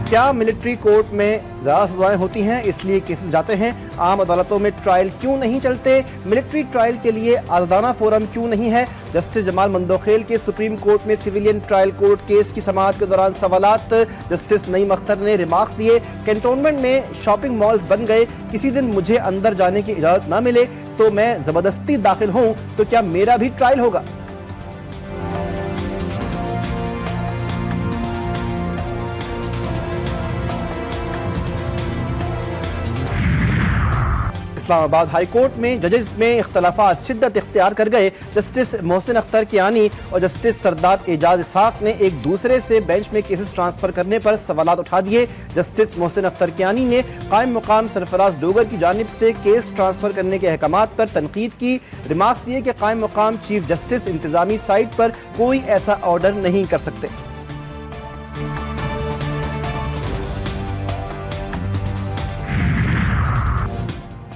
क्या military court में ज़्यादा सजाएं होती हैं इसलिए केसेस जाते हैं? आम अदालतों में ट्रायल क्यों नहीं चलते? मिलिट्री ट्रायल के लिए आज़ादाना फोरम क्यों नहीं है? जस्टिस जमाल मंदोखेल के सुप्रीम कोर्ट में सिविलियन ट्रायल कोर्ट केस की समाअत के दौरान सवालात। जस्टिस नईम अख्तर ने रिमार्क्स दिए। कैंटोनमेंट में शॉपिंग मॉल्स बन गए, किसी दिन मुझे अंदर जाने की इजाजत न मिले तो मैं जबरदस्ती दाखिल हूं तो क्या मेरा भी ट्रायल होगा? इस्लामाबाद हाई कोर्ट में जजेस में इख्तलाफात शिद्दत इख्तियार कर गए। जस्टिस मोहसिन अख्तर कियानी और जस्टिस सरदार एजाज इसहाक ने एक दूसरे से बेंच में केसेस ट्रांसफर करने पर सवालात उठा दिए। जस्टिस मोहसिन अख्तर कियानी ने कायम मुकाम सरफराज डोगर की जानिब से केस ट्रांसफर करने के अहकामात पर तनकीद की। रिमार्क्स दिए कि कायम मुकाम चीफ जस्टिस इंतजामी साइट पर कोई ऐसा ऑर्डर नहीं कर सकते।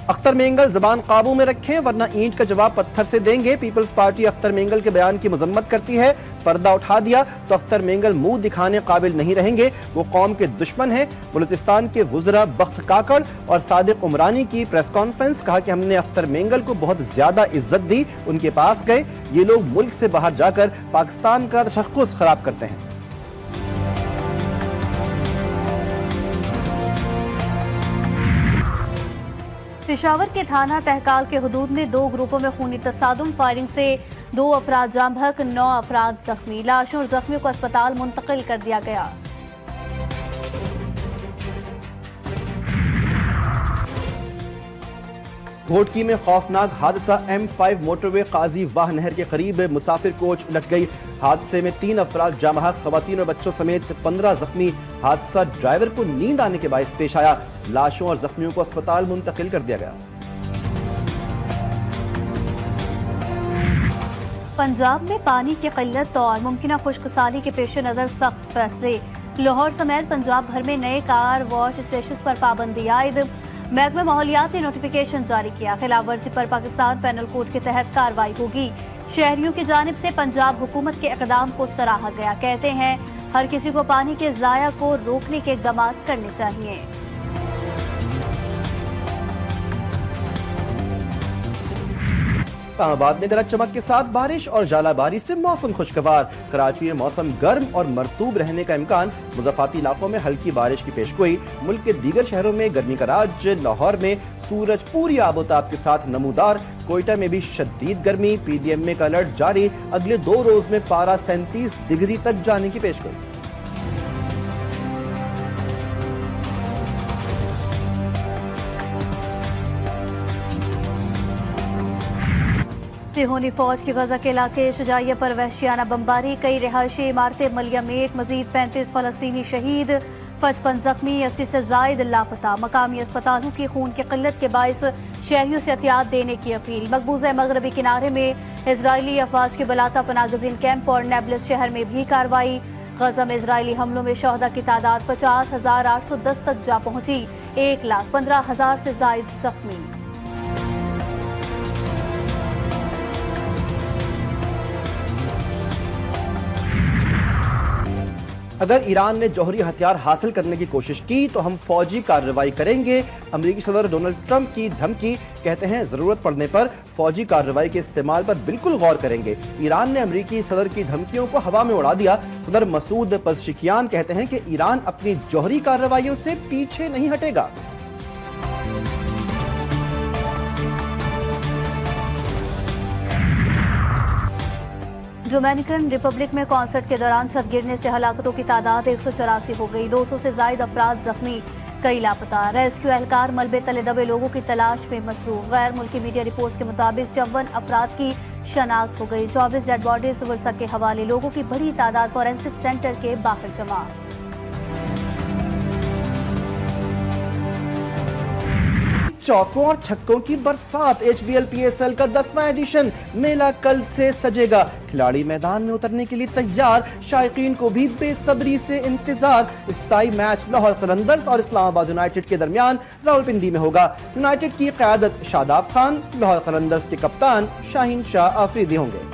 अख्तर मेंगल जबान काबू में रखें वरना ईंट का जवाब पत्थर से देंगे। पीपल्स पार्टी अख्तर मेंगल के बयान की मजम्मत करती है। पर्दा उठा दिया तो अख्तर मेंगल मुंह दिखाने काबिल नहीं रहेंगे, वो कौम के दुश्मन हैं। बलूचिस्तान के वुज़रा बख्त काकड़ और सादिक उमरानी की प्रेस कॉन्फ्रेंस, कहा कि हमने अख्तर मेंगल को बहुत ज्यादा इज्जत दी, उनके पास गए। ये लोग मुल्क से बाहर जाकर पाकिस्तान का तशख्खुस खराब करते हैं। पेशावर के थाना तहकाल के हुदूद में 2 ग्रुपों में खूनी तसादुम, फायरिंग से 2 अफराद जाम बहक, 9 अफराद जख्मी। लाशों और जख्मियों को अस्पताल मुंतकिल कर दिया गया। घोटकी में खौफनाक हादसा, M5 मोटरवे काजी वाह नहर के करीब मुसाफिर कोच उलट गई। हादसे में 3 अफराद जाम बहक, खवातीन और बच्चों समेत 15 जख्मी। हादसा ड्राइवर को नींद आने के बायस पेश आया। लाशों और जख्मियों को अस्पताल मुंतकिल कर दिया गया। पंजाब में पानी की किल्लत और मुमकिन खुश्कसाली के पेश नजर सख्त फैसले। लाहौर समेत पंजाब भर में नए कार वॉश स्टेशन पर पाबंदी आयद। महकमा माहौलियात ने नोटिफिकेशन जारी किया। खिलाफ वर्जी पर पाकिस्तान पैनल कोड के तहत कार्रवाई होगी। शहरियों की जानिब से पंजाब हुकूमत के इक़दाम को सराहा गया। कहते हैं हर किसी को पानी के ज़ाया को रोकने के इक़दाम करने चाहिए। इस्लामाबाद में गरज चमक के साथ बारिश और जालाबारी से मौसम खुशगवार। कराची में मौसम गर्म और मरतूब रहने का इम्कान। मुज़फ़्फ़राती इलाकों में हल्की बारिश की पेशगोई। मुल्क के दीगर शहरों में गर्मी का राज। लाहौर में सूरज पूरी आबोताब के साथ नमूदार। कोयटा में भी शदीद गर्मी। PDM का अलर्ट जारी। अगले 2 रोज में पारा 37 डिग्री तक जाने की पेशगोई। सिहोनी फौज की गजा के इलाके शुजाइया पर वहशियाना बमबारी। कई रिहायशी इमारतें मलियामेट। मजीद 35 फलस्तीनी शहीद, 55 जख्मी, 80 से जायद लापता। मकामी अस्पतालों की खून की किल्लत के बायस शहरियों से एहतियात देने की अपील। मकबूजा मगरबी किनारे में इजरायली अफवाज के बलाता पनागजीन कैंप और नेबल्स शहर में भी कार्रवाई। गजा में इजरायली हमलों में शहदा की तादाद 50,810 तक जा पहुंची। 1,15,000 से जायद जख्मी। अगर ईरान ने जौहरी हथियार हासिल करने की कोशिश की तो हम फौजी कार्रवाई करेंगे। अमेरिकी सदर डोनाल्ड ट्रंप की धमकी। कहते हैं जरूरत पड़ने पर फौजी कार्रवाई के इस्तेमाल पर बिल्कुल गौर करेंगे। ईरान ने अमेरिकी सदर की धमकियों को हवा में उड़ा दिया। सदर मसूद पज़शिकियान कहते हैं कि ईरान अपनी जौहरी कार्रवाइयों से पीछे नहीं हटेगा। डोमिनिकन रिपब्लिक में कॉन्सर्ट के दौरान छत गिरने से हलाकतों की तादाद 184 हो गई। 200 से जायद अफराद जख्मी, कई लापता। रेस्क्यू एहलकार मलबे तले दबे लोगों की तलाश में मसरूफ। गैर मुल्की मीडिया रिपोर्ट्स के मुताबिक 54 अफराद की शनाख्त हो गई। 24 डेड बॉडीज वर्षा के हवाले। लोगों की बड़ी तादाद फॉरेंसिक सेंटर के बाहर जमा। चौकों और छक्कों की बरसात। HBL PSL का 10वां एडिशन। मेला कल से सजेगा। खिलाड़ी मैदान में उतरने के लिए तैयार। शायकीन को भी बेसब्री से इंतजार। इफ्ताई मैच लाहौर कलंदर्स और इस्लामाबाद यूनाइटेड के दरमियान रावलपिंडी में होगा। यूनाइटेड की क़यादत शादाब खान, लाहौर कलंदर्स के कप्तान शाहीन शाह आफरीदी होंगे।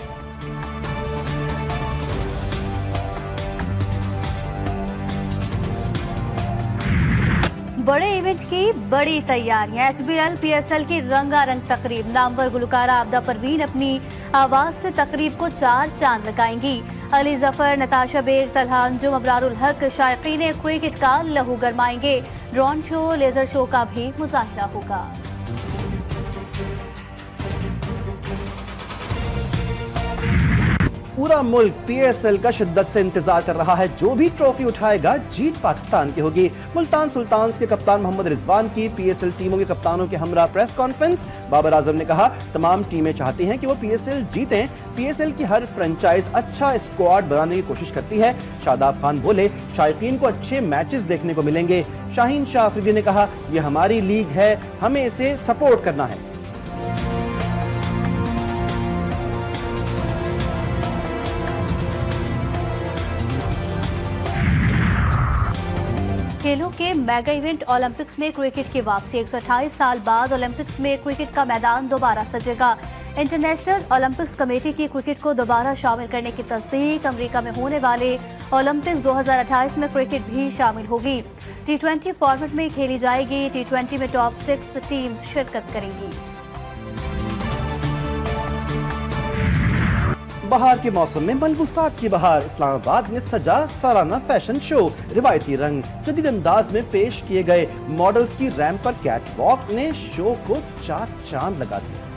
बड़े इवेंट की बड़ी तैयारियां। HBL PSL की रंगारंग तकरीब। नामवर गुलकारा आबदा परवीन अपनी आवाज से तकरीब को 4 चांद लगाएंगी। अली जफर, नताशा बेग, तलहा अंजुम, अबरारुल हक शायकीन क्रिकेट का लहू गरमाएंगे। ड्रोन शो, लेजर शो का भी मुजाहिरा होगा। पूरा मुल्क PSL का शिद्दत से इंतजार कर रहा है। जो भी ट्रॉफी उठाएगा जीत पाकिस्तान की होगी। मुल्तान सुल्तान्स के कप्तान मोहम्मद रिजवान की PSL टीमों के कप्तानों के हमरा प्रेस कॉन्फ्रेंस। बाबर आजम ने कहा, तमाम टीमें चाहती हैं कि वो PSL जीतें। PSL की हर फ्रेंचाइज अच्छा स्क्वाड बनाने की कोशिश करती है। शादाब खान बोले, शायकीन को अच्छे मैचेस देखने को मिलेंगे। शाहीन शाह अफरीदी ने कहा, यह हमारी लीग है, हमें इसे सपोर्ट करना है। खेलों के मेगा इवेंट ओलंपिक्स में क्रिकेट की वापसी। 128 साल बाद ओलंपिक्स में क्रिकेट का मैदान दोबारा सजेगा। इंटरनेशनल ओलंपिक्स कमेटी की क्रिकेट को दोबारा शामिल करने की तस्दीक। अमेरिका में होने वाले ओलंपिक्स 2028 में क्रिकेट भी शामिल होगी। T20 फॉर्मेट में खेली जाएगी। T20 में टॉप 6 टीम्स शिरकत करेंगी। बहार के मौसम में मलबूसात की बहार। इस्लामाबाद में सजा सालाना फैशन शो। रिवायती रंग जदीद अंदाज में पेश किए गए मॉडल्स की रैंप पर कैटवॉक ने शो को 4 चांद लगा दिए।